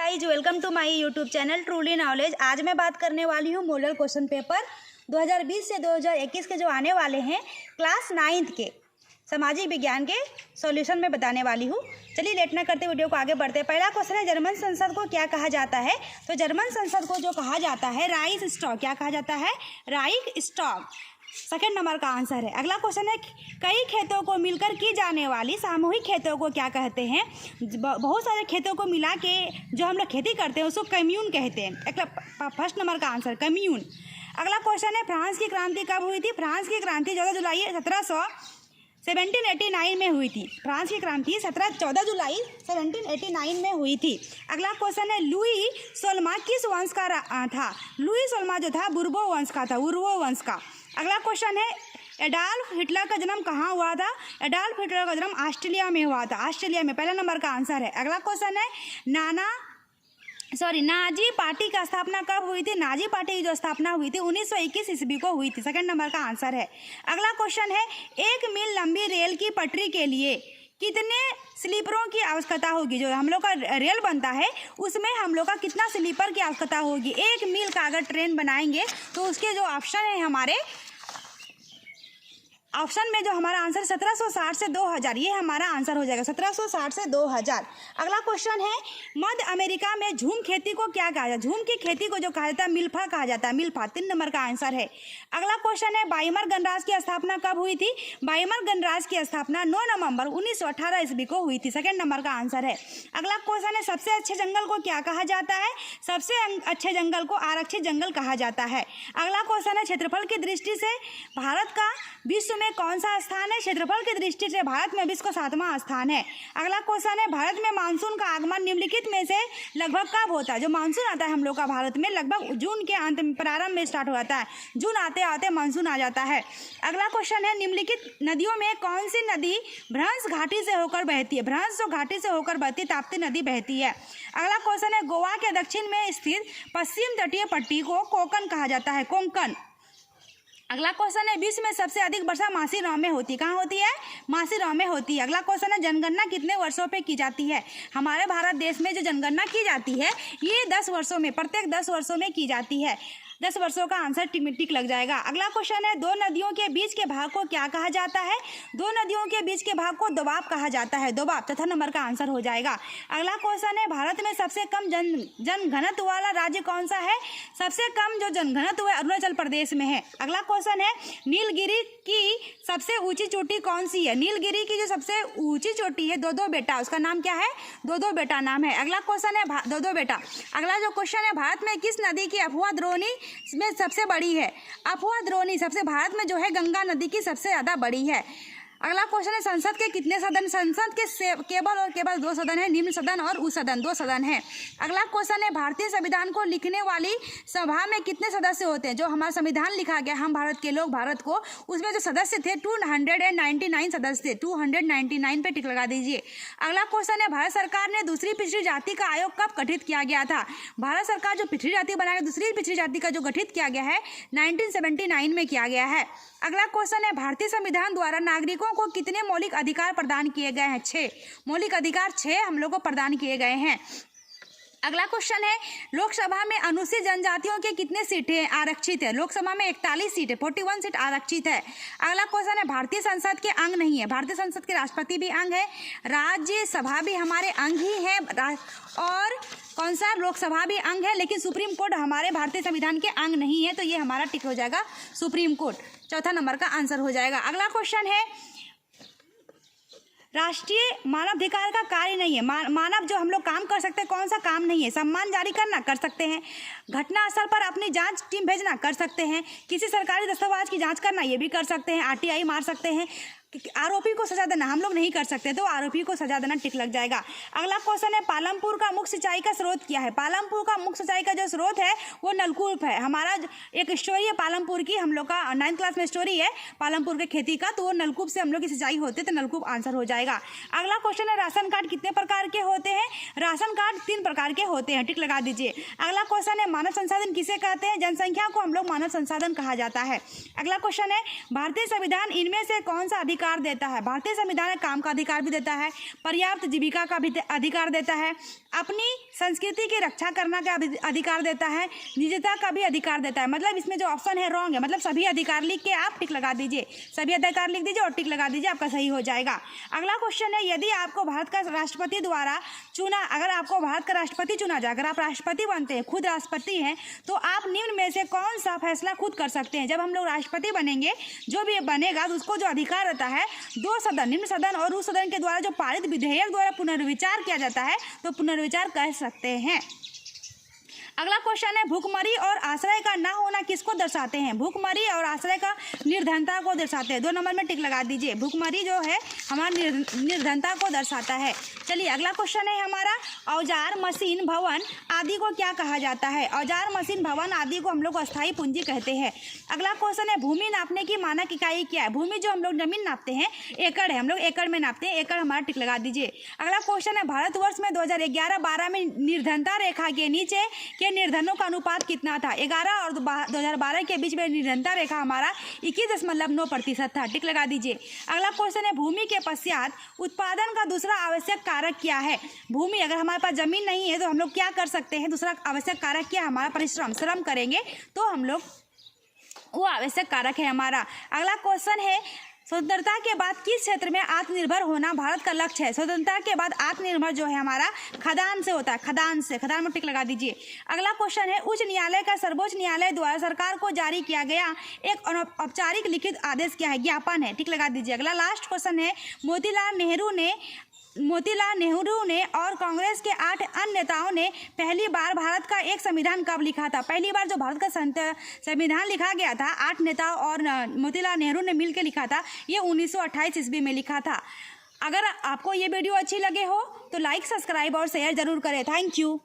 Guys welcome to my YouTube channel Truly Knowledge. आज मैं बात करने वाली हूँ मॉडल क्वेश्चन पेपर 2020 से 2021 के जो आने वाले हैं क्लास 9th के सामाजिक विज्ञान के सॉल्यूशन में बताने वाली हूँ। चलिए लेट ना करते वीडियो को आगे बढ़ते हैं। पहला क्वेश्चन है, जर्मन संसद को क्या कहा जाता है? तो जर्मन संसद को जो कहा जाता है राइक्सस्टॉग। क्या कहा जाता है? राइक्सस्टॉग। सेकंड नंबर का आंसर है। अगला क्वेश्चन है, कई खेतों को मिलकर की जाने वाली सामूहिक खेतों को क्या कहते हैं? बहुत सारे खेतों को मिला के जो हम लोग खेती करते हैं उसको कम्यून कहते हैं। फर्स्ट नंबर का आंसर कम्यून। अगला क्वेश्चन है, फ्रांस की क्रांति कब हुई थी? फ्रांस की क्रांति 14 जुलाई 1789 में हुई थी। फ्रांस की क्रांति 14 जुलाई 1789 में हुई थी। अगला क्वेश्चन है, लुई सोलमा किस वंश का था? लुई सोलमा जो था बुर्बो वंश का था, उर्वो वंश का। अगला क्वेश्चन है, एडॉल्फ हिटलर का जन्म कहाँ हुआ था? एडॉल्फ हिटलर का जन्म ऑस्ट्रेलिया में हुआ था। ऑस्ट्रेलिया में पहला नंबर का आंसर है। अगला क्वेश्चन है, नाजी पार्टी का स्थापना कब हुई थी? नाजी पार्टी की जो स्थापना हुई थी 1921 ईस्वी को हुई थी। सेकंड नंबर का आंसर है। अगला क्वेश्चन है, 1 मील लंबी रेल की पटरी के लिए कितने स्लीपरों की आवश्यकता होगी? जो हम लोग का रेल बनता है उसमें हम लोग का कितना स्लीपर की आवश्यकता होगी? 1 मील का अगर ट्रेन बनाएंगे तो उसके जो ऑप्शन है हमारे ऑप्शन में जो हमारा आंसर 1760 से 2000, ये हमारा आंसर हो जाएगा 1760 से 2000। अगला क्वेश्चन है, मध्य अमेरिका में झूम खेती को क्या कहा जाता है? झूम की खेती को जो कहा जाता है मिल्फा कहा जाता है, मिल्फा। 3 नंबर का आंसर है। अगला क्वेश्चन है, वाइमर गणराज्य की स्थापना कब हुई थी? वाइमर गणराज्य की स्थापना 9 नवंबर 1918 ईस्वी को हुई थी। सेकंड नंबर का आंसर है। अगला क्वेश्चन है, सबसे अच्छे जंगल को क्या कहा जाता है? सबसे अच्छे जंगल को आरक्षित जंगल कहा जाता है। अगला क्वेश्चन है, क्षेत्रफल की दृष्टि से भारत का विश्व में कौन सा स्थान है? क्षेत्रफल की दृष्टि से भारत में विश्व का 7वां स्थान है। अगला क्वेश्चन है, भारत में मानसून का आगमन निम्नलिखित में से लगभग कब होता है? जो मानसून आता है हम लोग का भारत में लगभग जून के अंत में, प्रारंभ में स्टार्ट हो जाता है। जून आते आते मानसून आ जाता है। अगला क्वेश्चन है, निम्नलिखित नदियों में कौन सी नदी भ्रंश घाटी से होकर बहती है? भ्रंश जो घाटी से होकर बहती है ताप्ती नदी बहती है। अगला क्वेश्चन है, गोवा के दक्षिण में स्थित पश्चिम तटीय पट्टी को कोंकण कहा जाता है, कोंकण। अगला क्वेश्चन है, विश्व में सबसे अधिक वर्षा मासीराव में होती है। कहाँ होती है? मासीराव में होती है। अगला क्वेश्चन है, जनगणना कितने वर्षों पे की जाती है? हमारे भारत देश में जो जनगणना की जाती है ये 10 वर्षों में, प्रत्येक 10 वर्षों में की जाती है। 10 वर्षों का आंसर टिक लग जाएगा। अगला क्वेश्चन है, 2 नदियों के बीच के भाग को क्या कहा जाता है? 2 नदियों के बीच के भाग को दोबाब कहा जाता है, दोबाब। चौथा नंबर का आंसर हो जाएगा। अगला क्वेश्चन है, भारत में सबसे कम जनघनत्व वाला राज्य कौन सा है? सबसे कम जो जनघनत्व है अरुणाचल प्रदेश में है। अगला क्वेश्चन है, नीलगिरी की सबसे ऊंची चोटी कौन सी है? नीलगिरी की जो सबसे ऊंची चोटी है दो बेटा, उसका नाम क्या है? दो बेटा नाम है। अगला क्वेश्चन है, दो बेटा। अगला जो क्वेश्चन है, भारत में किस नदी की अफवाह द्रोणी में सबसे बड़ी है? अफवाह द्रोणी सबसे भारत में जो है गंगा नदी की सबसे ज़्यादा बड़ी है। अगला क्वेश्चन है, संसद के कितने सदन? संसद के केवल 2 सदन है, निम्न सदन और उच्च सदन, 2 सदन है। अगला क्वेश्चन है, भारतीय संविधान को लिखने वाली सभा में कितने सदस्य होते हैं? जो हमारा संविधान लिखा गया हम भारत के लोग, भारत को, उसमें जो सदस्य थे 299 सदस्य थे। 299 पे टिक लगा दीजिए। अगला क्वेश्चन है, भारत सरकार ने दूसरी पिछड़ी जाति का आयोग कब गठित किया गया था? भारत सरकार जो पिछड़ी जाति बनाकर दूसरी पिछड़ी जाति का जो गठित किया गया है 1979 में किया गया है। अगला क्वेश्चन है, भारतीय संविधान द्वारा नागरिकों को कितने मौलिक अधिकार प्रदान किए गए हैं? 6 मौलिक अधिकार 6 हम लोग को प्रदान किए गए हैं। अगला क्वेश्चन है, लोकसभा में अनुसूचित जनजातियों के कितने सीटें आरक्षित है? लोकसभा में 41 सीट है, 41 सीट आरक्षित है। अगला क्वेश्चन है, भारतीय संसद के अंग नहीं है? भारतीय संसद के राष्ट्रपति भी अंग है, राज्यसभा भी हमारे अंग ही है, और कौन सा? लोकसभा भी अंग है, लेकिन सुप्रीम कोर्ट हमारे भारतीय संविधान के अंग नहीं है, तो ये हमारा टिक हो जाएगा सुप्रीम कोर्ट। चौथा नंबर का आंसर हो जाएगा। अगला क्वेश्चन है, राष्ट्रीय मानवाधिकार का कार्य नहीं है? मानव जो हम लोग काम कर सकते हैं, कौन सा काम नहीं है? सम्मान जारी करना कर सकते हैं, घटना स्थल पर अपनी जांच टीम भेजना कर सकते हैं, किसी सरकारी दस्तावेज की जांच करना ये भी कर सकते हैं, आरटीआई मार सकते हैं, आरोपी को सजा देना हम लोग नहीं कर सकते, तो आरोपी को सजा देना टिक लग जाएगा। अगला क्वेश्चन है, पालमपुर का मुख्य सिंचाई का स्रोत क्या है? पालमपुर का मुख्य सिंचाई का जो स्रोत है वो नलकूप है। हमारा एक स्टोरी है पालमपुर की, हम लोग का 9th क्लास में स्टोरी है पालमपुर के खेती का, तो वो नलकूप से हम लोग की सिंचाई होती है, तो नलकूप आंसर हो जाएगा। अगला क्वेश्चन है, राशन कार्ड कितने प्रकार के होते हैं? राशन कार्ड 3 प्रकार के होते हैं, टिक लगा दीजिए। अगला क्वेश्चन है, मानव संसाधन किसे कहते हैं? जनसंख्या को हम लोग मानव संसाधन कहा जाता है। अगला क्वेश्चन है, भारतीय संविधान इनमें से कौन सा अधिकार अधिकार देता है। भारतीय संविधान काम का अधिकार भी देता है, पर्याप्त जीविका का भी अधिकार देता है, अपनी संस्कृति की रक्षा करने का अधिकार देता है, निजता का भी अधिकार देता है। मतलब इसमें जो ऑप्शन है रॉन्ग है, मतलब सभी अधिकार लिख के आप टिक लगा दीजिए, सभी अधिकार लिख दीजिए और टिक लगा दीजिए, आपका सही हो जाएगा। अगला क्वेश्चन है, यदि आपको भारत का राष्ट्रपति द्वारा अगर आपको भारत का राष्ट्रपति चुना जाए, अगर आप राष्ट्रपति बनते हैं, खुद राष्ट्रपति हैं, तो आप निम्न में से कौन सा फैसला खुद कर सकते हैं। जब हम लोग राष्ट्रपति बनेंगे, जो भी बनेगा तो उसको जो अधिकार रहता है, दो सदन, निम्न सदन और उस सदन के द्वारा जो पारित विधेयक द्वारा पुनर्विचार किया जाता है, तो पुनर्विचार कर सकते हैं। अगला क्वेश्चन है, भूखमरी और आश्रय का ना होना किसको दर्शाते हैं। भूखमरी और आश्रय का निर्धनता को दर्शाते हैं। 2 नंबर में टिक लगा दीजिए। भूखमरी जो है हमारा निर्धनता को दर्शाता है। चलिए अगला क्वेश्चन है हमारा, औजार, मशीन, भवन आदि को क्या कहा जाता है। औजार, मशीन, भवन आदि को हम लोग अस्थायी पूंजी कहते हैं। अगला क्वेश्चन है, भूमि नापने की मानक इकाई क्या है। भूमि जो हम लोग जमीन नापते हैं, एकड़ है, हम लोग एकड़ में नापते हैं, एकड़ हमारा टिक लगा दीजिए। अगला क्वेश्चन है, भारतवर्ष में 2011-12 में निर्धनता रेखा के नीचे के निर्धनों का अनुपात कितना था। 11 और 2012 के बीच में निर्धनता रेखा हमारा 21.9% था, टिक लगा दीजिए। अगला क्वेश्चन है, भूमि के पश्चात उत्पादन का दूसरा आवश्यक कारक क्या है। भूमि, अगर हमारे पास जमीन नहीं है तो हम लोग क्या कर सकते हैं, दूसरा आवश्यक कारक क्या है, हमारा परिश्रम, श्रम करेंगे तो हम लोग, वो आवश्यक कारक है हमारा। अगला क्वेश्चन है, स्वतंत्रता के बाद किस क्षेत्र में आत्मनिर्भर होना भारत का लक्ष्य है। स्वतंत्रता के बाद आत्मनिर्भर जो है हमारा खदान से होता है, खदान में टिक लगा दीजिए। अगला क्वेश्चन है, उच्च न्यायालय का सर्वोच्च न्यायालय द्वारा सरकार को जारी किया गया एक औपचारिक लिखित आदेश क्या है, ज्ञापन है, टिक लगा दीजिए। अगला लास्ट क्वेश्चन है, मोतीलाल नेहरू ने और कांग्रेस के 8 अन्य नेताओं ने पहली बार भारत का एक संविधान कब लिखा था। पहली बार जो भारत का संविधान लिखा गया था, 8 नेताओं और मोतीलाल नेहरू ने मिलकर लिखा था, ये 1928 ईस्वी में लिखा था। अगर आपको ये वीडियो अच्छी लगे हो तो लाइक, सब्सक्राइब और शेयर जरूर करें। Thank you.